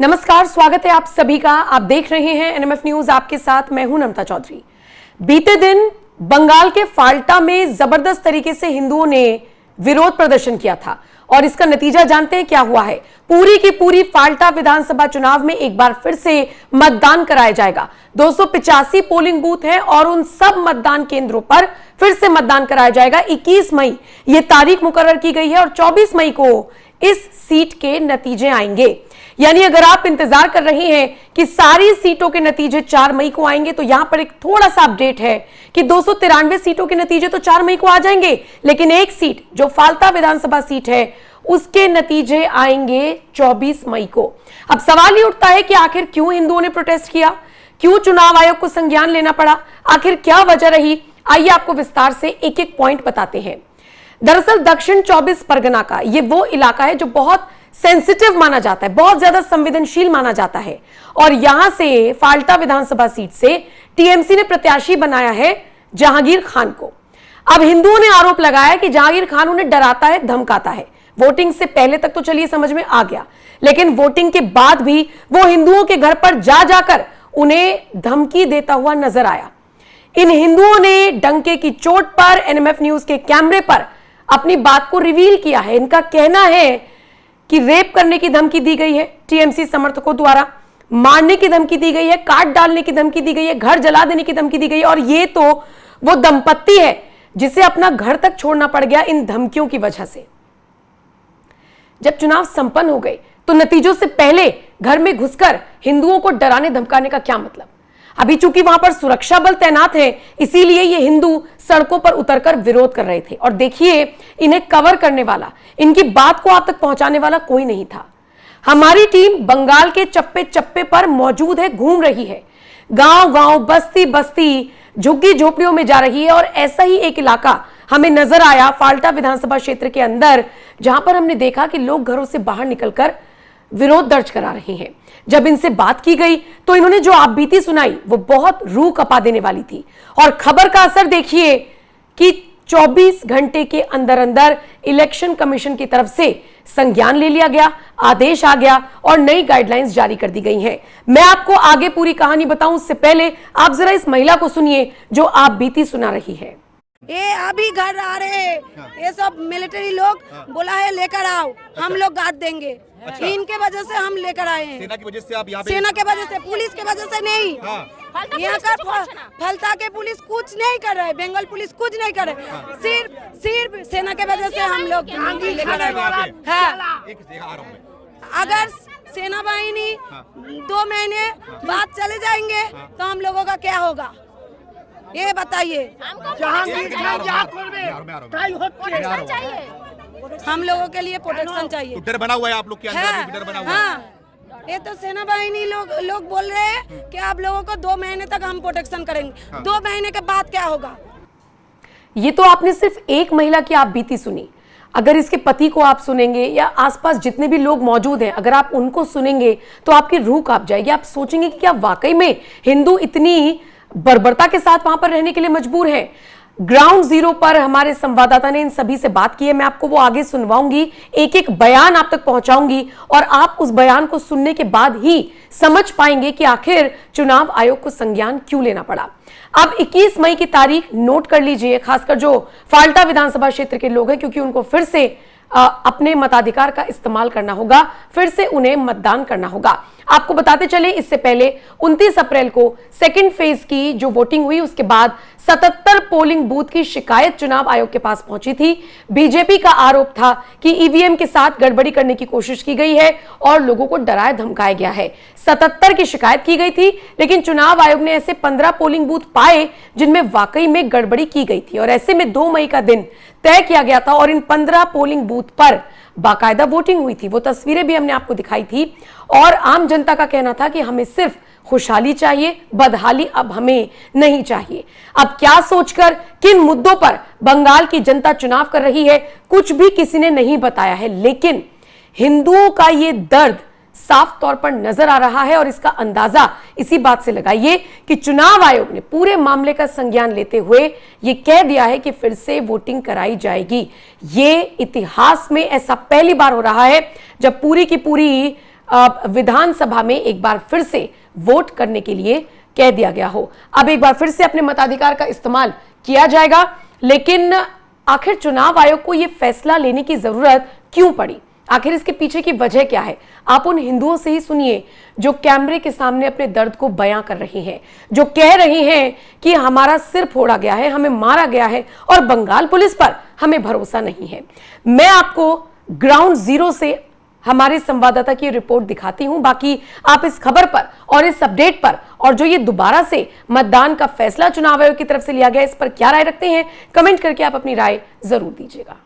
नमस्कार, स्वागत है आप सभी का। आप देख रहे हैं एनएमएफ न्यूज, आपके साथ मैं हूं नमता चौधरी। बीते दिन बंगाल के फाल्टा में जबरदस्त तरीके से हिंदुओं ने विरोध प्रदर्शन किया था और इसका नतीजा जानते हैं क्या हुआ है। पूरी की पूरी फाल्टा विधानसभा चुनाव में एक बार फिर से मतदान कराया जाएगा। 285 पोलिंग बूथ हैं और उन सब मतदान केंद्रों पर फिर से मतदान कराया जाएगा। 21 मई ये तारीख मुकर्रर की गई है और 24 मई को इस सीट के नतीजे आएंगे। यानी अगर आप इंतजार कर रहे हैं कि सारी सीटों के नतीजे 4 मई को आएंगे, तो यहां पर एक थोड़ा सा अपडेट है कि 293 सीटों के नतीजे तो 4 मई को आ जाएंगे, लेकिन एक सीट जो फाल्टा विधानसभा सीट है उसके नतीजे आएंगे 24 मई को। अब सवाल ये उठता है कि आखिर क्यों हिंदुओं ने प्रोटेस्ट किया, क्यों चुनाव आयोग को संज्ञान लेना पड़ा, आखिर क्या वजह रही। आइए आपको विस्तार से एक एक पॉइंट बताते हैं। दरअसल दक्षिण 24 परगना का ये वो इलाका है जो बहुत सेंसिटिव माना जाता है, बहुत ज्यादा संवेदनशील माना जाता है और यहां से फाल्टा विधानसभा सीट से टीएमसी ने प्रत्याशी बनाया है जहांगीर खान को। अब हिंदुओं ने आरोप लगाया कि जहांगीर खान उन्हें डराता है, धमकाता है। वोटिंग से पहले तक तो चलिए समझ में आ गया, लेकिन वोटिंग के बाद भी वो हिंदुओं के घर पर जा जाकर उन्हें धमकी देता हुआ नजर आया। इन हिंदुओं ने डंके की चोट पर एनएमएफ न्यूज के कैमरे पर अपनी बात को रिवील किया है। इनका कहना है कि रेप करने की धमकी दी गई है टीएमसी समर्थकों द्वारा, मारने की धमकी दी गई है, काट डालने की धमकी दी गई है, घर जला देने की धमकी दी गई है और ये तो वो दंपत्ति है जिसे अपना घर तक छोड़ना पड़ गया इन धमकियों की वजह से। जब चुनाव संपन्न हो गए तो नतीजों से पहले घर में घुसकर हिंदुओं को डराने धमकाने का क्या मतलब। अभी चूंकि वहां पर सुरक्षा बल तैनात है, इसीलिए ये हिंदू सड़कों पर उतरकर विरोध कर रहे थे और देखिए इन्हें कवर करने वाला, इनकी बात को आप तक पहुंचाने वाला कोई नहीं था। हमारी टीम बंगाल के चप्पे चप्पे पर मौजूद है, घूम रही है, गांव गांव, बस्ती बस्ती, झुग्गी झोपड़ियों में जा रही है और ऐसा ही एक इलाका हमें नजर आया फाल्टा विधानसभा क्षेत्र के अंदर, जहां पर हमने देखा कि लोग घरों से बाहर निकलकर विरोध दर्ज करा रहे हैं। जब इनसे बात की गई तो इन्होंने जो आपबीती सुनाई वो बहुत रूह कपा देने वाली थी और खबर का असर देखिए कि 24 घंटे के अंदर अंदर इलेक्शन कमीशन की तरफ से संज्ञान ले लिया गया, आदेश आ गया और नई गाइडलाइंस जारी कर दी गई हैं। मैं आपको आगे पूरी कहानी बताऊं उससे पहले आप जरा इस महिला को सुनिए जो आपबीती सुना रही है। ये अभी घर आ रहे हैं, ये सब मिलिट्री लोग बोला है लेकर आओ, हम लोग गाद देंगे। अच्छा। इनके वजह से हम लेकर आए हैं। सेना की वजह से आप यहाँ पे? सेना के वजह से, पुलिस के वजह से नहीं। यहाँ का फाल्टा के पुलिस कुछ नहीं कर रहे, बंगाल पुलिस कुछ नहीं कर रहे, सिर्फ सेना के वजह से हम लोग लेकर आए हैं। अगर सेना बाहिनी 2 महीने बाद चले जाएंगे तो हम लोगों का क्या होगा ये बताइए। हम लोगों के लिए प्रोटेक्शन चाहिए। डर बना हुआ है आप लोग के अंदर, डर बना हुआ है। हाँ, ये तो सेना बाहिनी लोग बोल रहे हैं कि आप लोगों को 2 महीने तक हम प्रोटेक्शन करेंगे। 2 महीने के बाद क्या होगा। ये तो आपने सिर्फ एक महिला की आप बीती सुनी। अगर इसके पति को आप सुनेंगे या आसपास जितने भी लोग मौजूद हैं, अगर आप उनको सुनेंगे तो आपकी रूह कांप जाएगी। आप सोचेंगे कि क्या वाकई में हिंदू इतनी बर्बरता के साथ वहां पर रहने के लिए मजबूर है। ग्राउंड जीरो पर हमारे संवाददाता ने इन सभी से बात की है, मैं आपको वो आगे सुनवाऊंगी, एक एक बयान आप तक पहुंचाऊंगी और आप उस बयान को सुनने के बाद ही समझ पाएंगे कि आखिर चुनाव आयोग को संज्ञान क्यों लेना पड़ा। अब 21 मई की तारीख नोट कर लीजिए, खासकर जो फाल्टा विधानसभा क्षेत्र के लोग हैं, क्योंकि उनको फिर से अपने मताधिकार का इस्तेमाल करना होगा, फिर से उन्हें मतदान करना होगा। आपको बताते चले इससे पहले 29 अप्रैल को सेकंड फेज की जो वोटिंग हुई उसके बाद 77 पोलिंग बूथ की शिकायत चुनाव आयोग के पास पहुंची थी। बीजेपी का आरोप था कि ईवीएम के साथ गड़बड़ी करने की कोशिश की गई है और लोगों को डराया धमकाया गया है। 77 की शिकायत की गई थी, लेकिन चुनाव आयोग ने ऐसे 15 पोलिंग बूथ पाए जिनमें वाकई में गड़बड़ी की गई थी और ऐसे में 2 मई का दिन तय किया गया था और इन 15 पोलिंग बूथ पर बाकायदा वोटिंग हुई थी। वो तस्वीरें भी हमने आपको दिखाई थी और आम जनता का कहना था कि हमें सिर्फ खुशहाली चाहिए, बदहाली अब हमें नहीं चाहिए। अब क्या सोचकर, किन मुद्दों पर बंगाल की जनता चुनाव कर रही है, कुछ भी किसी ने नहीं बताया है, लेकिन हिंदुओं का ये दर्द साफ तौर पर नजर आ रहा है और इसका अंदाजा इसी बात से लगाइए कि चुनाव आयोग ने पूरे मामले का संज्ञान लेते हुए यह कह दिया है कि फिर से वोटिंग कराई जाएगी। ये इतिहास में ऐसा पहली बार हो रहा है जब पूरी की पूरी विधानसभा में एक बार फिर से वोट करने के लिए कह दिया गया हो। अब एक बार फिर से अपने मताधिकार का इस्तेमाल किया जाएगा, लेकिन आखिर चुनाव आयोग को यह फैसला लेने की जरूरत क्यों पड़ी? आखिर इसके पीछे की वजह क्या है? आप उन हिंदुओं से ही सुनिए जो कैमरे के सामने अपने दर्द को बयां कर रही हैं, जो कह रही हैं कि हमारा सिर फोड़ा गया है, हमें मारा गया है और बंगाल पुलिस पर हमें भरोसा नहीं है। मैं आपको ग्राउंड जीरो से हमारे संवाददाता की रिपोर्ट दिखाती हूं। बाकी आप इस खबर पर और इस अपडेट पर और जो ये दोबारा से मतदान का फैसला चुनाव आयोग की तरफ से लिया गया, इस पर क्या राय रखते हैं, कमेंट करके आप अपनी राय जरूर दीजिएगा।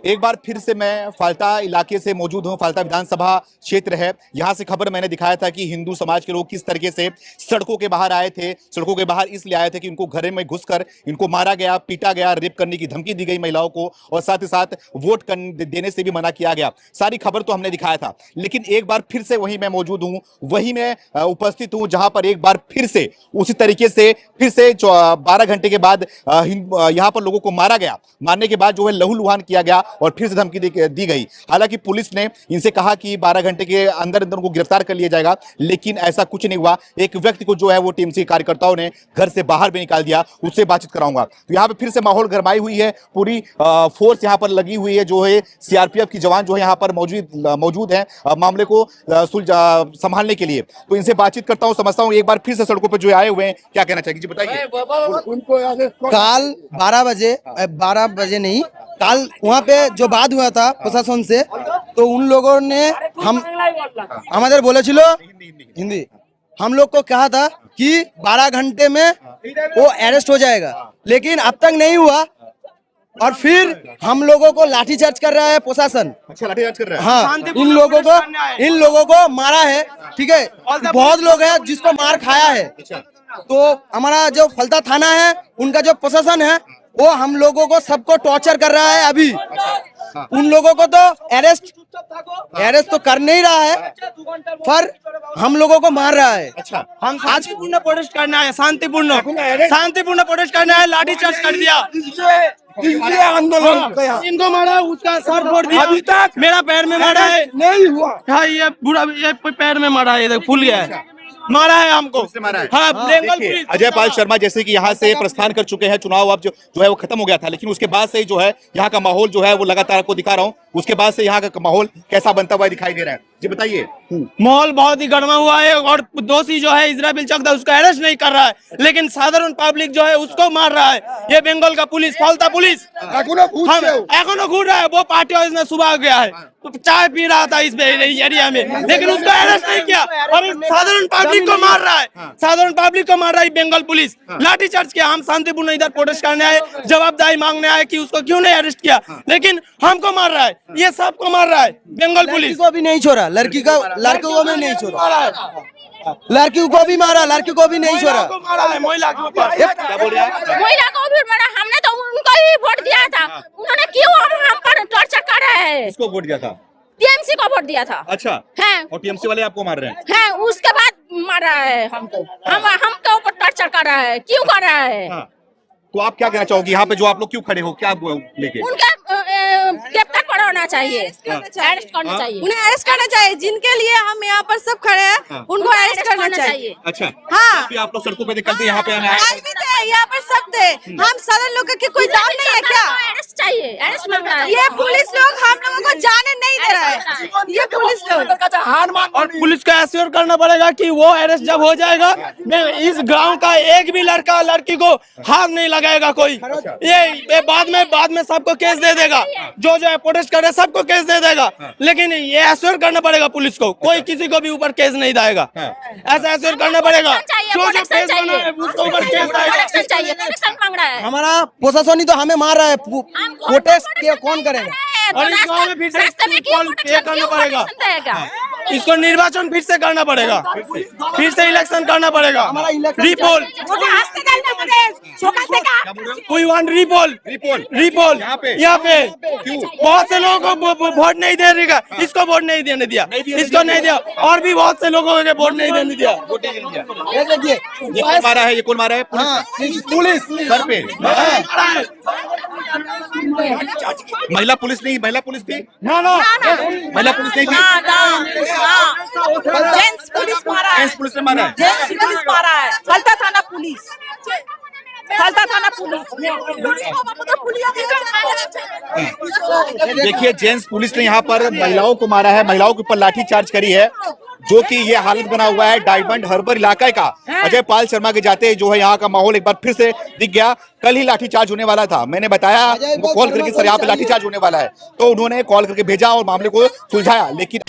एक बार फिर से मैं फाल्टा इलाके से मौजूद हूं। फाल्टा विधानसभा क्षेत्र है। यहां से खबर मैंने दिखाया था कि हिंदू समाज के लोग किस तरीके से सड़कों के बाहर आए थे। सड़कों के बाहर इसलिए आए थे कि उनको घर में घुसकर इनको मारा गया, पीटा गया, रेप करने की धमकी दी गई महिलाओं को और साथ ही साथ वोट देने से भी मना किया गया। सारी खबर तो हमने दिखाया था, लेकिन एक बार फिर से वहीं मैं मौजूद हूं, वहीं मैं उपस्थित हूं जहां पर एक बार फिर से उसी तरीके से फिर से 12 घंटे के बाद यहां पर लोगों को मारा गया। मारने के बाद जो है लहूलुहान किया और फिर से धमकी दी गई। हालांकि पुलिस ने इनसे कहा कि 12 घंटे के अंदर अंदर उनको गिरफ्तार कर लिया जाएगा, लेकिन ऐसा कुछ नहीं हुआ। एक व्यक्ति को जो है वो टीएमसी कार्यकर्ताओं ने घर से बाहर भी निकाल दिया। उससे बातचीत कराऊंगा। तो यहाँ पे फिर से माहौल गरमाई हुई है, पूरी फोर्स यहाँ पर लगी हुई है, जो है सीआरपीएफ की जवान जो है यहाँ पर मौजूद है मामले को संभालने के लिए। तो इनसे बातचीत करता हूँ, समझता हूँ एक बार फिर से सड़कों पर जो आए हुए हैं क्या कहना चाहिए। जी बताइए। काल 12 बजे नहीं, काल वहाँ पे जो बात हुआ था प्रशासन से, तो उन लोगों ने हमारे बोले चिलो हिंदी, हम लोग को कहा था कि 12 घंटे में वो अरेस्ट हो जाएगा, लेकिन अब तक नहीं हुआ। और फिर हम लोगों को लाठीचार्ज कर रहा है प्रशासन। अच्छा, लाठीचार्ज कर रहा है। हाँ, इन लोगों को मारा है। ठीक है, बहुत लोग हैं जिसको मार खाया है। तो हमारा जो फलता थाना है, उनका जो प्रशासन है, वो हम लोगों को सबको टॉर्चर कर रहा है। अभी उन लोगों को तो अरेस्ट तो कर नहीं रहा है, पर हम लोगों को मार रहा है। अच्छा, हम शांतिपूर्ण प्रोटेस्ट करना है, शांतिपूर्ण प्रोटेस्ट करना है। लाठीचार्ज कर दिया, आंदोलन इनको मारा, उसका सर फोड़ दिया। अभी तक मेरा पैर में मारा है, नहीं हुआ। हाँ, ये बुरा ये पैर में मारा है, फूल गया है, मारा है हमको। हाँ, देखिए, अजय पाल शर्मा जैसे कि यहाँ से प्रस्थान कर चुके हैं। चुनाव अब जो है वो खत्म हो गया था, लेकिन उसके बाद से जो है यहाँ का माहौल जो है वो लगातार आपको दिखा रहा हूँ। उसके बाद से यहाँ का माहौल कैसा बनता हुआ दिखाई दे रहा है। जी बताइए। माहौल बहुत ही गर्मा हुआ है और दोषी जो है इजराबिल चकदा उसको अरेस्ट नहीं कर रहा है, लेकिन साधारण पब्लिक जो है उसको मार रहा है। ये बंगाल का पुलिस, फाल्टा पुलिस एखोनो घूर रहा है। वो पार्टी ऑफिस सुबह गया है, तो चाय पी रहा था इस एरिया में, लेकिन उसको अरेस्ट नहीं किया और साधारण पब्लिक को मार रहा है। साधारण पब्लिक को मार रहा है बंगाल पुलिस। लाठीचार्ज किया। हम शांतिपूर्ण इधर प्रोटेस्ट करने आए, जवाबदारी मांगने आए कि उसको क्यों नहीं अरेस्ट किया, लेकिन हमको मार रहा है। ये सबको मार रहा है बंगाल पुलिस। को भी नहीं छोड़ा, लड़की को भी नहीं छोड़ा, लड़की को भी मारा, लड़की को भी नहीं छोड़ा, महिला को ऊपर क्या बोल रहे हैं? महिला को भी मारा। हमने तो उनको ही वोट दिया था, उन्होंने क्यों हम पर टॉर्चर कर रहे हैं? किसको वोट दिया था? टीएमसी को वोट दिया था। अच्छा है, और टीएमसी वाले आपको मार रहे हैं? है, उसके बाद मार रहा है हमको। हमको ऊपर टॉर्चर कर रहा है, क्यों कर रहा है? हाँ। तो आप क्या कहना चाहोगी यहाँ पे जो आप लोग क्यों खड़े हो, क्या लेके? उनका गिरफ्तार कराना चाहिए, अरेस्ट करना चाहिए, उन्हें अरेस्ट करना चाहिए। जिनके लिए हम यहाँ पर सब खड़े हैं, उनको अरेस्ट करना चाहिए। अच्छा, हाँ, अभी आप लोग सड़कों पे निकलते यहाँ पे आज भी थे, यहाँ पर सब थे। हम साधारण लोगों के कोई दाम नहीं है क्या? अरेस्ट चाहिए, अरेस्ट मांग रहा है। ये पुलिस लोग हम लोगों को जाने नहीं दे रहा है। ये पुलिस लोग, और पुलिस को एश्योर करना पड़ेगा कि वो अरेस्ट जब हो जाएगा, इस गांव का एक भी लड़का लड़की को हाथ नहीं लगाएगा कोई। ये बाद में सबको केस दे देगा, जो है प्रोटेस्ट कर रहे सबको केस दे देगा, लेकिन ये एश्योर करना पड़ेगा पुलिस को, कोई किसी को भी ऊपर केस नहीं देगा। ऐसा एश्योर करना पड़ेगा, जो केस बना है उसको ऊपर केस आएगा। हमारा प्रशासन ही तो हमें मार रहा है, प्रोटेस्ट कौन करेगा? और इस गाँव में फिर से करना पड़ेगा, इसको निर्वाचन फिर से करना पड़ेगा, फिर से इलेक्शन करना पड़ेगा। रिपोल वी वांट रिपोल यहाँ पे बहुत से लोगों को वोट नहीं दे देगा, इसको वोट नहीं देने दिया, इसको नहीं दिया, और भी बहुत से लोगों को वोट नहीं देने दिया। ये कौन मारा है? पुलिस सर पे। महिला पुलिस नहीं, महिला पुलिस थी, महिला पुलिस नहीं थी, जेंट्स पुलिस मारा है, जेंट्स पुलिस ने मारा है। जेंट्स पुलिस मारा है, फलता थाना पुलिस, फलता थाना पुलिस। देखिए जेंट्स पुलिस ने यहाँ पर महिलाओं को मारा है, महिलाओं के ऊपर लाठी चार्ज करी है, जो कि ये हालत बना हुआ है डायमंड हार्बर इलाके का। अजय पाल शर्मा के जाते जो है यहाँ का माहौल एक बार फिर से दिख गया। कल ही लाठीचार्ज होने वाला था, मैंने बताया उनको कॉल करके सर यहाँ पे लाठीचार्ज होने वाला है, तो उन्होंने कॉल करके भेजा और मामले को सुलझाया, लेकिन